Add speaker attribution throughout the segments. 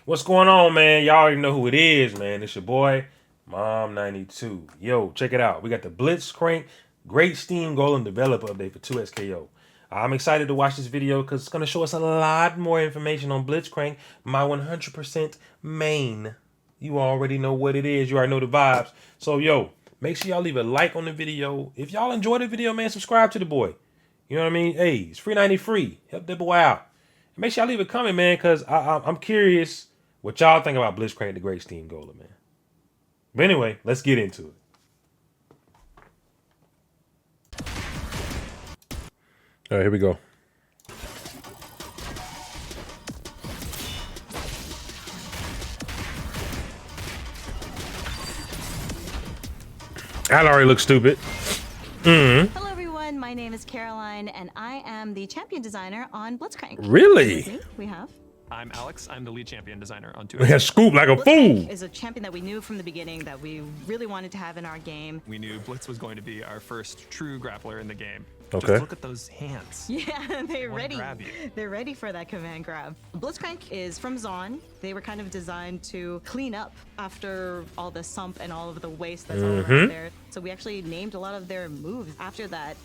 Speaker 1: What's going on, man? Y'all already know who it is, man. It's your boy, Mom92. Yo, check it out. We got the Blitzcrank Great Steam Golem Developer Update for 2XKO. I'm excited to watch this video because it's going to show us a lot more information on Blitzcrank, my 100% main. You already know what it is. You already know the vibes. So, yo, make sure y'all leave a like on the video. If y'all enjoy the video, man, subscribe to the boy. You know what I mean? Hey, it's free 90 free. Help the boy out. And make sure y'all leave a comment, man, because I'm curious what y'all think about Blitzcrank the Great Steam Golem, man. But anyway, let's get into it. All right, here we go. That already looks stupid.
Speaker 2: Hello everyone, my name is Caroline and I am the champion designer on Blitzcrank.
Speaker 1: Really?
Speaker 2: We have.
Speaker 3: I'm Alex. I'm the lead champion designer on 2X.
Speaker 1: We had Scoop like a fool.
Speaker 2: Is a champion that we knew from the beginning that we really wanted to have in our game.
Speaker 3: We knew Blitz was going to be our first true grappler in the game.
Speaker 1: Okay.
Speaker 3: Just look at those hands.
Speaker 2: Yeah, they're
Speaker 3: Wanna
Speaker 2: ready.
Speaker 3: grab you.
Speaker 2: They're ready for that command grab. Blitzcrank is from Zon. They were kind of designed to clean up after all the sump and all of the waste that's all around there. So we actually named a lot of their moves after that.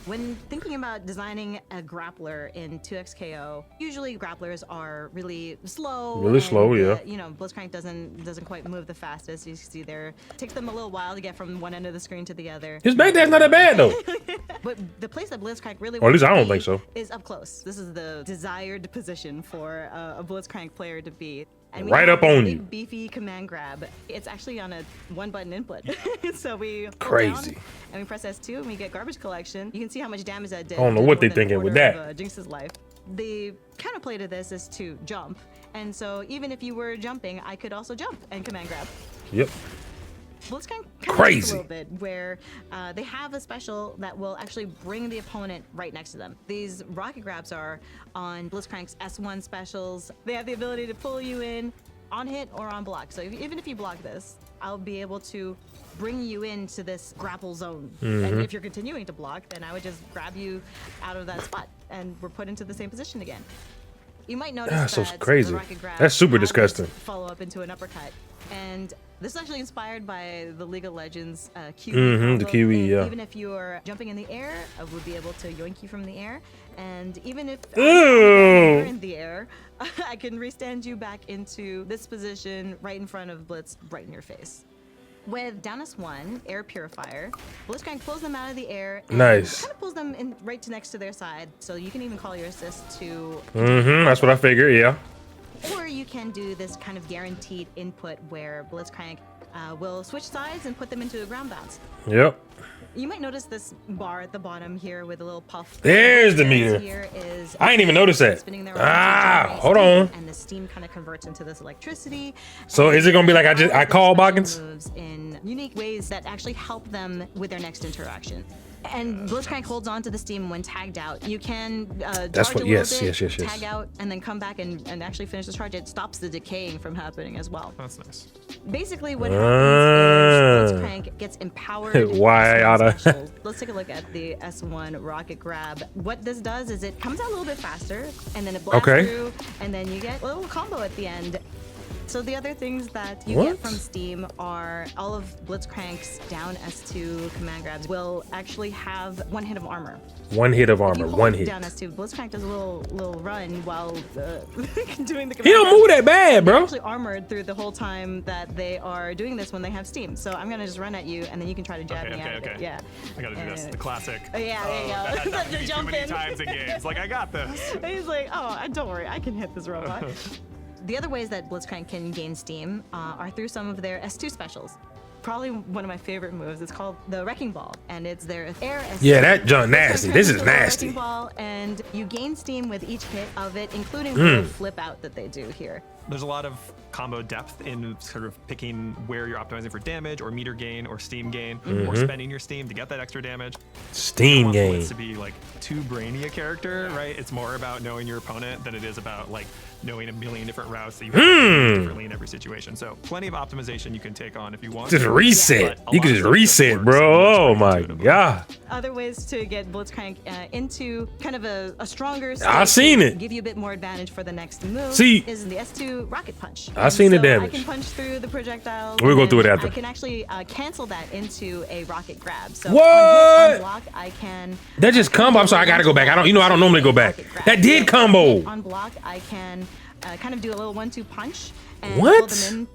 Speaker 2: When thinking about designing a grappler in 2XKO, usually grapplers are really slow.
Speaker 1: Really slow, yeah.
Speaker 2: You know, Blitzcrank doesn't quite move the fastest. You see there. Takes them a little while to get from one end of the screen to the other.
Speaker 1: His back dad's not that bad, though.
Speaker 2: But the place that Blitzcrank really
Speaker 1: Or at least I don't
Speaker 2: wants to
Speaker 1: think
Speaker 2: be
Speaker 1: so.
Speaker 2: is up close. This is the desired position for a Blitzcrank player to be. And we
Speaker 1: Right
Speaker 2: have
Speaker 1: up on
Speaker 2: this
Speaker 1: you.
Speaker 2: big, beefy command grab. It's actually on a one-button input. So we hold
Speaker 1: Crazy.
Speaker 2: down and we press S2 and we get garbage collection. You can see how much damage that did.
Speaker 1: I don't know
Speaker 2: Did
Speaker 1: what
Speaker 2: more
Speaker 1: they
Speaker 2: than a
Speaker 1: thinking with
Speaker 2: quarter
Speaker 1: that.
Speaker 2: of, Jinx's life. The counterplay to this is to jump. And so even if you were jumping, I could also jump and command grab.
Speaker 1: Yep.
Speaker 2: Blitzcrank
Speaker 1: Crazy.
Speaker 2: a little bit where they have a special that will actually bring the opponent right next to them. These rocket grabs are on Blitzcrank's S1 specials. They have the ability to pull you in on hit or on block. So even if you block this, I'll be able to bring you into this grapple zone. And if you're continuing to block, then I would just grab you out of that spot and we're put into the same position again. You might notice
Speaker 1: That's so
Speaker 2: that
Speaker 1: crazy.
Speaker 2: the rocket grab
Speaker 1: That's super
Speaker 2: has this
Speaker 1: disgusting.
Speaker 2: follow up into an uppercut. And this is actually inspired by the League of Legends QE.
Speaker 1: The
Speaker 2: combo.
Speaker 1: QE,
Speaker 2: And
Speaker 1: yeah.
Speaker 2: Even if you're jumping in the air, I would be able to yoink you from the air. And even if
Speaker 1: Ew.
Speaker 2: you're in the air, I can restand you back into this position right in front of Blitz, right in your face. With down S1, Air Purifier, Blitzcrank pulls them out of the air and
Speaker 1: Nice.
Speaker 2: kind of pulls them in right to next to their side. So you can even call your assist to
Speaker 1: That's what I figured, yeah.
Speaker 2: or you can do this kind of guaranteed input where Blitzcrank will switch sides and put them into a ground bounce.
Speaker 1: Yep.
Speaker 2: You might notice this bar at the bottom here with a little puff.
Speaker 1: There's the
Speaker 2: What it
Speaker 1: meter.
Speaker 2: is here is
Speaker 1: I ain't even noticed that.
Speaker 2: spinning there around to generate
Speaker 1: Hold
Speaker 2: steam,
Speaker 1: on.
Speaker 2: And the steam kind of converts into this electricity.
Speaker 1: So
Speaker 2: And
Speaker 1: is it gonna be like
Speaker 2: all
Speaker 1: I
Speaker 2: of
Speaker 1: call
Speaker 2: the special
Speaker 1: Boggins?
Speaker 2: moves in unique ways that actually help them with their next interaction. And Blitzcrank holds on to the steam when tagged out. You can
Speaker 1: That's
Speaker 2: charge
Speaker 1: what-
Speaker 2: a little
Speaker 1: yes,
Speaker 2: bit,
Speaker 1: yes.
Speaker 2: tag out, and then come back and actually finish the charge. It stops the decaying from happening as well.
Speaker 3: That's nice.
Speaker 2: Basically, what happens is Blitzcrank gets empowered.
Speaker 1: Why
Speaker 2: with
Speaker 1: oughta-
Speaker 2: specials. Let's take a look at the S1 rocket grab. What this does is it comes out a little bit faster, and then it blasts
Speaker 1: Okay.
Speaker 2: through, and then you get a little combo at the end. So the other things that you
Speaker 1: What?
Speaker 2: get from Steam are all of Blitzcrank's down S2 command grabs will actually have one hit of armor.
Speaker 1: One hit of
Speaker 2: If
Speaker 1: armor,
Speaker 2: you hold
Speaker 1: one hit.
Speaker 2: down S2, Blitzcrank does a little run while doing the command
Speaker 1: He don't
Speaker 2: grab.
Speaker 1: move that bad,
Speaker 2: They're
Speaker 1: bro.
Speaker 2: actually armored through the whole time that they are doing this when they have steam. So I'm gonna just run at you, and then you can try to jab me out of it. Yeah.
Speaker 3: I gotta do this. The classic.
Speaker 2: Oh, yeah, there you go.
Speaker 3: That
Speaker 2: The
Speaker 3: happened to me too
Speaker 2: jump
Speaker 3: many
Speaker 2: in.
Speaker 3: times in games. Like, I got this.
Speaker 2: And he's like, oh, don't worry, I can hit this robot. The other ways that Blitzcrank can gain steam are through some of their S2 specials. Probably one of my favorite moves. It's called the Wrecking Ball, and it's their air S2.
Speaker 1: Yeah, that junk nasty.
Speaker 2: Blitzcrank
Speaker 1: This
Speaker 2: turns
Speaker 1: is
Speaker 2: into a
Speaker 1: nasty.
Speaker 2: Wrecking Ball, and you gain steam with each hit of it, including the flip out that they do here.
Speaker 3: There's a lot of combo depth in sort of picking where you're optimizing for damage or meter gain or steam gain or spending your steam to get that extra damage.
Speaker 1: Steam
Speaker 3: Want
Speaker 1: game.
Speaker 3: Blitz to be like too brainy a character, right? It's more about knowing your opponent than it is about like knowing a million different routes that you have to do differently in every situation. So plenty of optimization you can take on if you want.
Speaker 1: Just
Speaker 3: to.
Speaker 1: reset.
Speaker 3: But a
Speaker 1: You
Speaker 3: lot
Speaker 1: can
Speaker 3: of
Speaker 1: just
Speaker 3: stuff
Speaker 1: reset,
Speaker 3: works
Speaker 1: bro. Oh
Speaker 3: much more
Speaker 1: my
Speaker 3: intuitively.
Speaker 1: god.
Speaker 2: Other ways to get Blitzcrank into kind of a stronger state
Speaker 1: I seen
Speaker 2: to
Speaker 1: it.
Speaker 2: give you a bit more advantage for the next move
Speaker 1: See.
Speaker 2: is the S2 rocket punch.
Speaker 1: I seen the
Speaker 2: so
Speaker 1: damage.
Speaker 2: I can punch through the projectile.
Speaker 1: We'll go
Speaker 2: and
Speaker 1: through it
Speaker 2: then
Speaker 1: after.
Speaker 2: I can actually cancel that into a rocket grab. So
Speaker 1: What?
Speaker 2: on hit, on block, I can.
Speaker 1: That just combo. I'm sorry, I gotta go back. I don't normally go back.
Speaker 2: Rocket grab.
Speaker 1: That did
Speaker 2: So
Speaker 1: combo.
Speaker 2: on block, I can kind of do a little 1-2 punch and
Speaker 1: What?
Speaker 2: pull them in.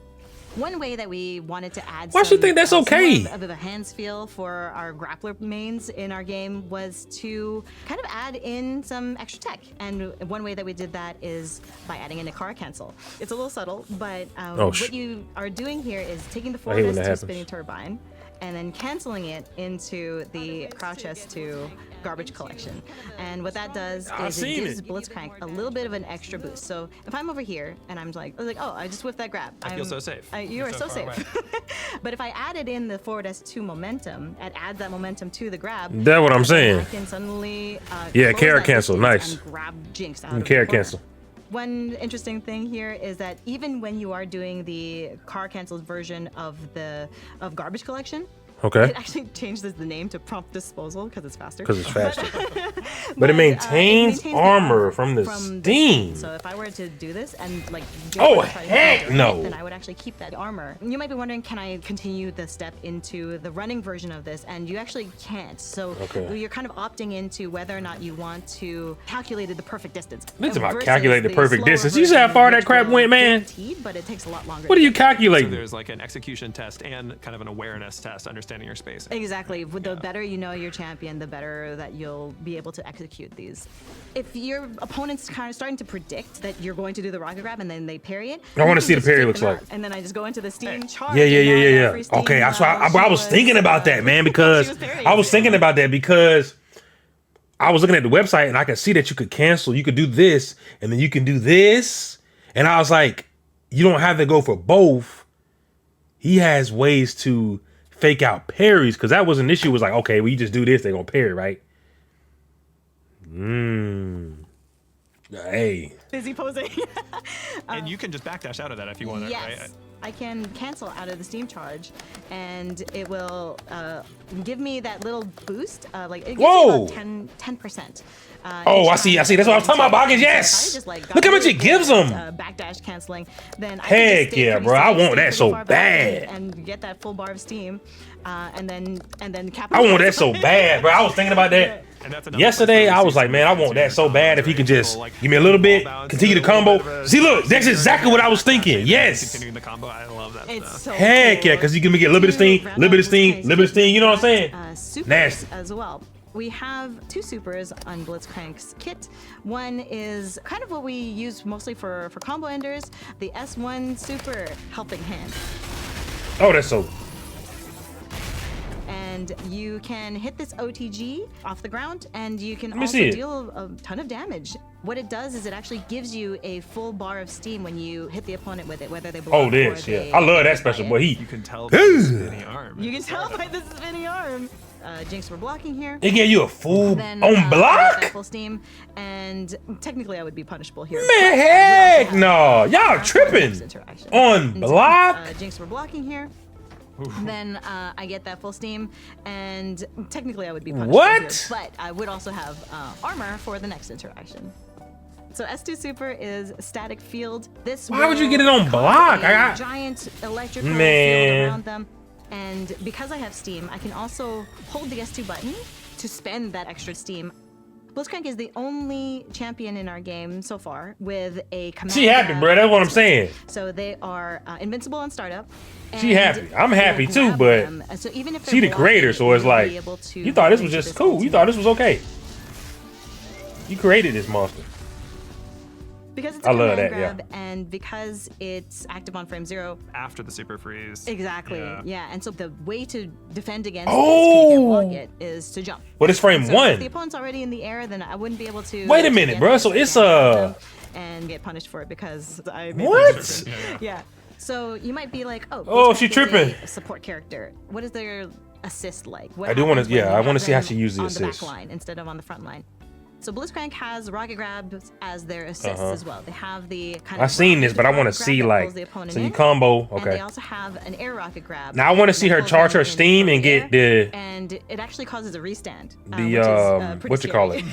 Speaker 2: One way that we wanted to add
Speaker 1: Why she think that's okay?
Speaker 2: some of a hands feel for our grappler mains in our game was to kind of add in some extra tech. And one way that we did that is by adding in a car cancel. It's a little subtle, but what you are doing here is taking the
Speaker 1: I hate when
Speaker 2: forward
Speaker 1: that
Speaker 2: S2
Speaker 1: happens.
Speaker 2: spinning turbine and then canceling it into the crouch S2 garbage collection. And what that does
Speaker 1: I
Speaker 2: is it
Speaker 1: seen
Speaker 2: gives
Speaker 1: it.
Speaker 2: Blitzcrank a little bit of an extra boost. So if I'm over here and I'm like, oh, I just whiffed that grab.
Speaker 3: I feel so safe.
Speaker 2: You
Speaker 3: You're
Speaker 2: are so
Speaker 3: so far
Speaker 2: safe. But if I added in the forward S2 momentum, it adds that momentum to the grab.
Speaker 1: That's what I'm
Speaker 2: then
Speaker 1: saying.
Speaker 2: I can suddenly
Speaker 1: Yeah,
Speaker 2: close
Speaker 1: carry
Speaker 2: that
Speaker 1: cancel,
Speaker 2: distance
Speaker 1: nice.
Speaker 2: and grab Jinx out of the
Speaker 1: Carry
Speaker 2: corner.
Speaker 1: cancel.
Speaker 2: One interesting thing here is that even when you are doing the car cancels version of garbage collection,
Speaker 1: Okay.
Speaker 2: it actually changes the name to prompt disposal because it's faster.
Speaker 1: Because it's faster. But it maintains
Speaker 2: the
Speaker 1: armor from the steam.
Speaker 2: So if I were to do this and like
Speaker 1: Oh,
Speaker 2: try to
Speaker 1: heck
Speaker 2: counter it,
Speaker 1: no.
Speaker 2: then I would actually keep that armor. You might be wondering, can I continue the step into the running version of this? And you actually can't. So
Speaker 1: Okay.
Speaker 2: you're kind of opting into whether or not you want to calculate the perfect distance.
Speaker 1: This is about
Speaker 2: versus
Speaker 1: calculate the perfect
Speaker 2: slower
Speaker 1: distance. You see how
Speaker 2: version,
Speaker 1: far that
Speaker 2: which
Speaker 1: crap
Speaker 2: will
Speaker 1: went, man?
Speaker 2: guaranteed, but it takes a lot longer.
Speaker 1: What are you
Speaker 3: So
Speaker 1: calculating?
Speaker 3: there's like an execution test and kind of an awareness test, understanding your space.
Speaker 2: Exactly. The better you know your champion, the better that you'll be able to execute these. If your opponent's kind of starting to predict that you're going to do the rocket grab and then they parry it,
Speaker 1: I wanna
Speaker 2: you
Speaker 1: see
Speaker 2: can
Speaker 1: the parry
Speaker 2: just
Speaker 1: looks
Speaker 2: take them
Speaker 1: like.
Speaker 2: out. And then I just go into the steam charge.
Speaker 1: Yeah,
Speaker 2: and now I have
Speaker 1: yeah.
Speaker 2: free steam,
Speaker 1: Okay, that's why I
Speaker 2: she
Speaker 1: was thinking about that, man, because
Speaker 2: she was parrying.
Speaker 1: I was thinking about that because I was looking at the website and I could see that you could cancel. You could do this and then you can do this. And I was like, you don't have to go for both. He has ways to fake out parries because that was an issue. Was like, okay, well, you just do this, they're going to parry, right? Hey.
Speaker 2: Busy posing.
Speaker 3: And you can just backdash out of that if you want,
Speaker 2: Yes.
Speaker 3: right?
Speaker 2: I can cancel out of the steam charge, and it will give me that little boost. Like it gives
Speaker 1: Whoa!
Speaker 2: you about 10%.
Speaker 1: Oh, I see. That's what I was talking about, Boggins. Yes. Look how much it gives them.
Speaker 2: Backdash canceling. Then I
Speaker 1: Heck
Speaker 2: can just stay
Speaker 1: yeah,
Speaker 2: pretty
Speaker 1: bro. I
Speaker 2: safe,
Speaker 1: want
Speaker 2: stay
Speaker 1: that
Speaker 2: pretty
Speaker 1: so
Speaker 2: far back
Speaker 1: bad.
Speaker 2: and get that full bar of steam, and then
Speaker 1: I
Speaker 2: capitalize.
Speaker 1: want that so bad, bro. I was thinking about that.
Speaker 3: And that's another
Speaker 1: Yesterday,
Speaker 3: place where
Speaker 1: I
Speaker 3: we
Speaker 1: was
Speaker 3: see
Speaker 1: like,
Speaker 3: some
Speaker 1: man, I want that
Speaker 3: difference
Speaker 1: so
Speaker 3: between
Speaker 1: bad if he can
Speaker 3: people,
Speaker 1: just
Speaker 3: like,
Speaker 1: give me a little bit,
Speaker 3: ball bounce,
Speaker 1: continue the
Speaker 3: a little
Speaker 1: combo.
Speaker 3: bit of a-
Speaker 1: See, look, that's exactly what I was thinking. Yes.
Speaker 3: Continuing the combo, I love that
Speaker 2: It's
Speaker 3: stuff.
Speaker 2: so
Speaker 1: Heck
Speaker 2: cool.
Speaker 1: yeah, because you can get a little bit of steam,
Speaker 2: To
Speaker 1: little bit of
Speaker 2: round
Speaker 1: steam,
Speaker 2: out
Speaker 1: little bit of steam. You know what I'm saying?
Speaker 2: Supers
Speaker 1: Nasty.
Speaker 2: as well. We have two supers on Blitzcrank's kit. One is kind of what we use mostly for combo enders, the S1 Super Helping Hand.
Speaker 1: Oh, that's so.
Speaker 2: And you can hit this OTG off the ground, and you can
Speaker 1: me
Speaker 2: also
Speaker 1: see it.
Speaker 2: deal a ton of damage. What it does is it actually gives you a full bar of steam when you hit the opponent with it, whether they block
Speaker 1: Oh, this,
Speaker 2: or
Speaker 1: yeah.
Speaker 2: they
Speaker 1: I love that
Speaker 2: get
Speaker 1: special
Speaker 2: by
Speaker 1: boy.
Speaker 2: it.
Speaker 3: You
Speaker 1: He,
Speaker 3: can tell by the spinning arm.
Speaker 2: You can tell by this spinning arm. Jinx, we're blocking here.
Speaker 1: it gave you a full
Speaker 2: Then
Speaker 1: on
Speaker 2: I get
Speaker 1: block?
Speaker 2: that full steam, and technically I would be punishable here.
Speaker 1: Man,
Speaker 2: but I would
Speaker 1: heck
Speaker 2: also
Speaker 1: no.
Speaker 2: have
Speaker 1: Y'all
Speaker 2: next
Speaker 1: tripping.
Speaker 2: interaction.
Speaker 1: On
Speaker 2: And,
Speaker 1: block?
Speaker 2: Jinx, we're blocking here. Then I get that full steam, and technically I would be punishable
Speaker 1: What?
Speaker 2: here, but I would also have armor for the next interaction. So S2 Super is static field. This
Speaker 1: Why would you
Speaker 2: will
Speaker 1: get it on
Speaker 2: cause
Speaker 1: block?
Speaker 2: a
Speaker 1: I got-
Speaker 2: giant electrical
Speaker 1: Man.
Speaker 2: field around them. And because I have steam, I can also hold the S2 button to spend that extra steam. Blitzcrank is the only champion in our game so far with a command.
Speaker 1: She happy,
Speaker 2: grab.
Speaker 1: bro. That's what I'm saying.
Speaker 2: So they are invincible on startup.
Speaker 1: She
Speaker 2: and
Speaker 1: happy. I'm
Speaker 2: you
Speaker 1: happy
Speaker 2: will
Speaker 1: too,
Speaker 2: grab
Speaker 1: but
Speaker 2: them. So even if
Speaker 1: she the
Speaker 2: they're
Speaker 1: creator,
Speaker 2: blocking,
Speaker 1: so it's
Speaker 2: you'll be
Speaker 1: like,
Speaker 2: able to
Speaker 1: you thought this
Speaker 2: go
Speaker 1: was
Speaker 2: into
Speaker 1: just cool. You
Speaker 2: ultimate.
Speaker 1: thought this was okay. You created this monster.
Speaker 2: Because it's a
Speaker 1: I love
Speaker 2: command
Speaker 1: that, yeah.
Speaker 2: grab, and because it's active on frame 0.
Speaker 3: After the super freeze.
Speaker 2: Exactly.
Speaker 3: Yeah.
Speaker 2: Yeah. And so the way to defend against
Speaker 1: Oh!
Speaker 2: this, 'cause you can't block it, is to jump.
Speaker 1: But it's frame
Speaker 2: So
Speaker 1: one.
Speaker 2: if the opponent's already in the air, then I wouldn't be able to.
Speaker 1: Wait a minute,
Speaker 2: get
Speaker 1: bro.
Speaker 2: this
Speaker 1: So it's
Speaker 2: against them and get punished for it because I made
Speaker 1: What?
Speaker 2: that decision. Yeah. So you might be like, oh,
Speaker 1: Oh,
Speaker 2: Blitzcrank
Speaker 1: she
Speaker 2: is
Speaker 1: tripping.
Speaker 2: a support character. What is their assist like? What
Speaker 1: I do wanna-
Speaker 2: happens when
Speaker 1: yeah,
Speaker 2: you
Speaker 1: I wanna
Speaker 2: have
Speaker 1: see how
Speaker 2: them
Speaker 1: she uses the
Speaker 2: on the back
Speaker 1: assist.
Speaker 2: line instead of on the front line. So Blitzcrank has rocket grabs as their assists as well. They have the kind
Speaker 1: I've
Speaker 2: of
Speaker 1: seen this, but I want to
Speaker 2: rocket grab
Speaker 1: see
Speaker 2: that
Speaker 1: like
Speaker 2: pulls the opponent
Speaker 1: so you
Speaker 2: in,
Speaker 1: combo.
Speaker 2: and they
Speaker 1: Okay.
Speaker 2: also have an air rocket grab.
Speaker 1: Now I want to see
Speaker 2: that
Speaker 1: her
Speaker 2: pulls
Speaker 1: charge
Speaker 2: them
Speaker 1: her
Speaker 2: in
Speaker 1: steam
Speaker 2: from
Speaker 1: and
Speaker 2: the
Speaker 1: get
Speaker 2: air,
Speaker 1: the
Speaker 2: and it actually causes a restand.
Speaker 1: the
Speaker 2: Pretty
Speaker 1: what you call
Speaker 2: scary.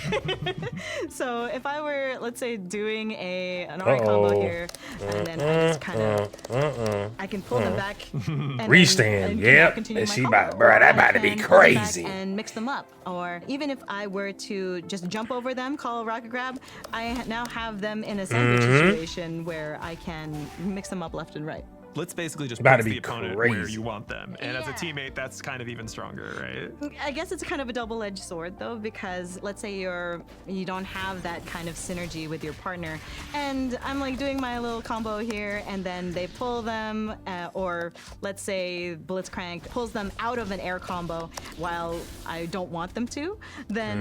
Speaker 1: it?
Speaker 2: So if I were, let's say, doing an Ari combo here, and then I just kind of I can pull them back and
Speaker 1: Restand,
Speaker 2: and
Speaker 1: yep.
Speaker 2: continue my
Speaker 1: She
Speaker 2: combo.
Speaker 1: about- bruh, that
Speaker 2: Or I
Speaker 1: about to be
Speaker 2: can pull them back
Speaker 1: crazy.
Speaker 2: and mix them up. Or even if I were to just jump over them, call a rocket grab, I now have them in a sandwich situation where I can mix them up left and right.
Speaker 3: Blitz basically just
Speaker 1: About to
Speaker 3: puts
Speaker 1: be
Speaker 3: the opponent where
Speaker 1: crazy.
Speaker 3: you want them. And as a
Speaker 2: Yeah.
Speaker 3: teammate, that's kind of even stronger, right?
Speaker 2: I guess it's kind of a double-edged sword though, because let's say you don't have that kind of synergy with your partner, and I'm like doing my little combo here, and then they pull them, or let's say Blitzcrank pulls them out of an air combo while I don't want them to, then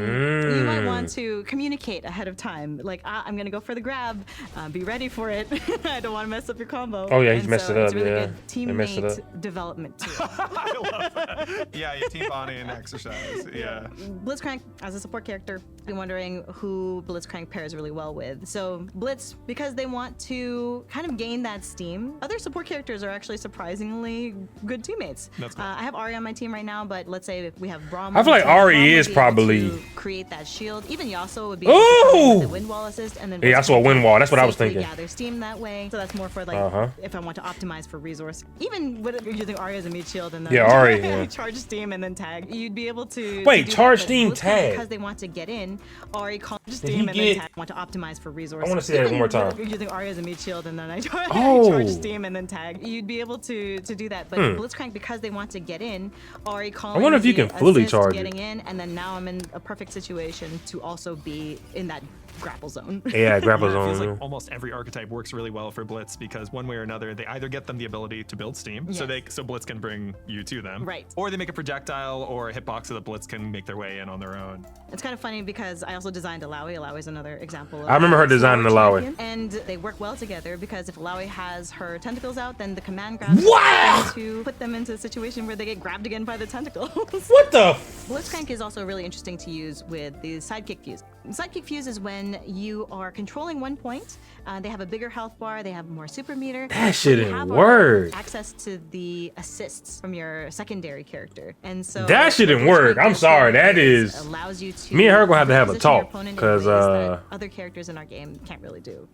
Speaker 2: you might want to communicate ahead of time, like I'm gonna go for the grab, be ready for it. I don't want to mess up your combo.
Speaker 1: Oh, yeah, he's
Speaker 2: And
Speaker 1: messed
Speaker 2: so
Speaker 1: it
Speaker 2: it's
Speaker 1: up,
Speaker 2: really
Speaker 1: yeah.
Speaker 2: good
Speaker 1: They messed it
Speaker 2: teammate development too.
Speaker 3: I love that. Yeah, you team bonding and exercise. Yeah.
Speaker 2: Blitzcrank, as a support character, I'm wondering who Blitzcrank pairs really well with. So Blitz, because they want to kind of gain that steam. Other support characters are actually surprisingly good teammates.
Speaker 3: That's cool.
Speaker 2: I have Ari on my team right now, but let's say we have Braum.
Speaker 1: I feel like
Speaker 2: on the team,
Speaker 1: Ari
Speaker 2: Braum would
Speaker 1: is
Speaker 2: be able
Speaker 1: probably-
Speaker 2: to create that shield. Even Yasuo would be able to come in with a wind wall assist, and then
Speaker 1: Yeah, I saw a
Speaker 2: Blitzcrank
Speaker 1: wind wall. That's what I was
Speaker 2: safely
Speaker 1: thinking.
Speaker 2: gather steam that way. So that's more for like if I want to optimize for resource. Even with using Ari as a meat shield and then
Speaker 1: Yeah, Ari, yeah.
Speaker 2: charge steam and then tag, you'd be able to
Speaker 1: Wait,
Speaker 2: do
Speaker 1: charge
Speaker 2: that, but
Speaker 1: steam,
Speaker 2: Blitzcrank,
Speaker 1: tag.
Speaker 2: because they want to get in. Ari calls
Speaker 1: he
Speaker 2: steam and
Speaker 1: get-
Speaker 2: then tag. Want to optimize for resource.
Speaker 1: I wanna see that one more time.
Speaker 2: You're using Ari as a meat shield and then I
Speaker 1: Oh.
Speaker 2: charge steam and then tag. You'd be able to do that, but Blitzcrank, because they want to get in, Ari calling.
Speaker 1: I wonder if you
Speaker 2: the
Speaker 1: can fully
Speaker 2: assist,
Speaker 1: charge it.
Speaker 2: getting in, and then now I'm in a perfect situation to also be in that grapple zone.
Speaker 1: Yeah, grapple
Speaker 3: Yeah, it feels
Speaker 1: zone.
Speaker 3: like almost every archetype works really well for Blitz because one way or another, they either get them the ability to build steam, so Blitz can bring you to them,
Speaker 2: Right.
Speaker 3: or they make a projectile or a hitbox so that Blitz can make their way in on their own.
Speaker 2: It's kind of funny because I also designed Alawi. Alawi is another example. Of
Speaker 1: I remember her
Speaker 2: a slower
Speaker 1: designing Alawi.
Speaker 2: champion, and they work well together because if Alawi has her tentacles out, then the command grabs
Speaker 1: Wow!
Speaker 2: to put them into a situation where they get grabbed again by the tentacles.
Speaker 1: What the?
Speaker 2: Blitzcrank is also really interesting to use with the sidekick fuse. Sidekick fuse is when you are controlling one point. They have a bigger health bar. They have more super meter.
Speaker 1: That
Speaker 2: What
Speaker 1: shit
Speaker 2: you
Speaker 1: didn't
Speaker 2: have are
Speaker 1: work.
Speaker 2: Access to the assists from your secondary character, and so
Speaker 1: That shit didn't
Speaker 2: what
Speaker 1: work.
Speaker 2: Blitzcrank
Speaker 1: I'm
Speaker 2: does
Speaker 1: sorry,
Speaker 2: here
Speaker 1: that is-
Speaker 2: allows you to
Speaker 1: Me and her gonna have to have a
Speaker 2: position your
Speaker 1: talk,
Speaker 2: opponent in
Speaker 1: 'cause,
Speaker 2: ways that other characters in our game can't really do.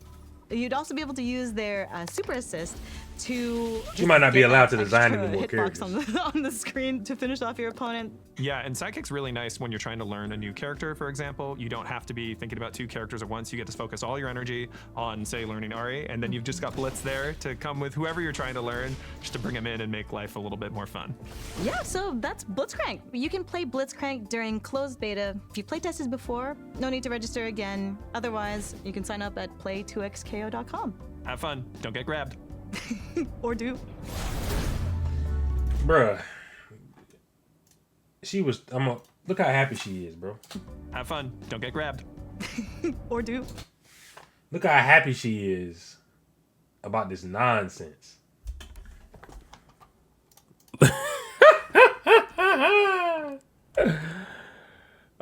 Speaker 2: You'd also be able to use their super assist to.
Speaker 1: You might not be
Speaker 2: get
Speaker 1: allowed
Speaker 2: that
Speaker 1: to design
Speaker 2: extra
Speaker 1: any more
Speaker 2: hitbox on the screen to finish off your opponent.
Speaker 3: Yeah, and Sidekick's really nice when you're trying to learn a new character, for example. You don't have to be thinking about two characters at once. You get to focus all your energy on, say, learning Ari, and then you've just got Blitz there to come with whoever you're trying to learn, just to bring him in and make life a little bit more fun.
Speaker 2: Yeah, so that's Blitzcrank. You can play Blitzcrank during closed beta. If you playtested before, no need to register again. Otherwise, you can sign up at play2xko.com.
Speaker 3: Have fun. Don't get grabbed.
Speaker 2: Or do.
Speaker 1: Bruh. Look how happy she is, bro.
Speaker 3: Have fun. Don't get grabbed.
Speaker 2: Or do.
Speaker 1: Look how happy she is about this nonsense.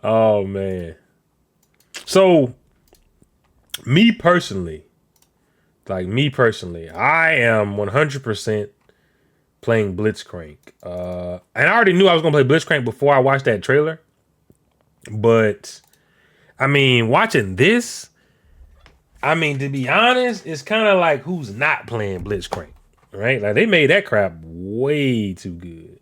Speaker 1: Oh man. So me personally, I am 100% playing Blitzcrank. And I already knew I was gonna play Blitzcrank before I watched that trailer. But I mean, watching this, I mean, to be honest, it's kind of like who's not playing Blitzcrank, right? Like they made that crap way too good.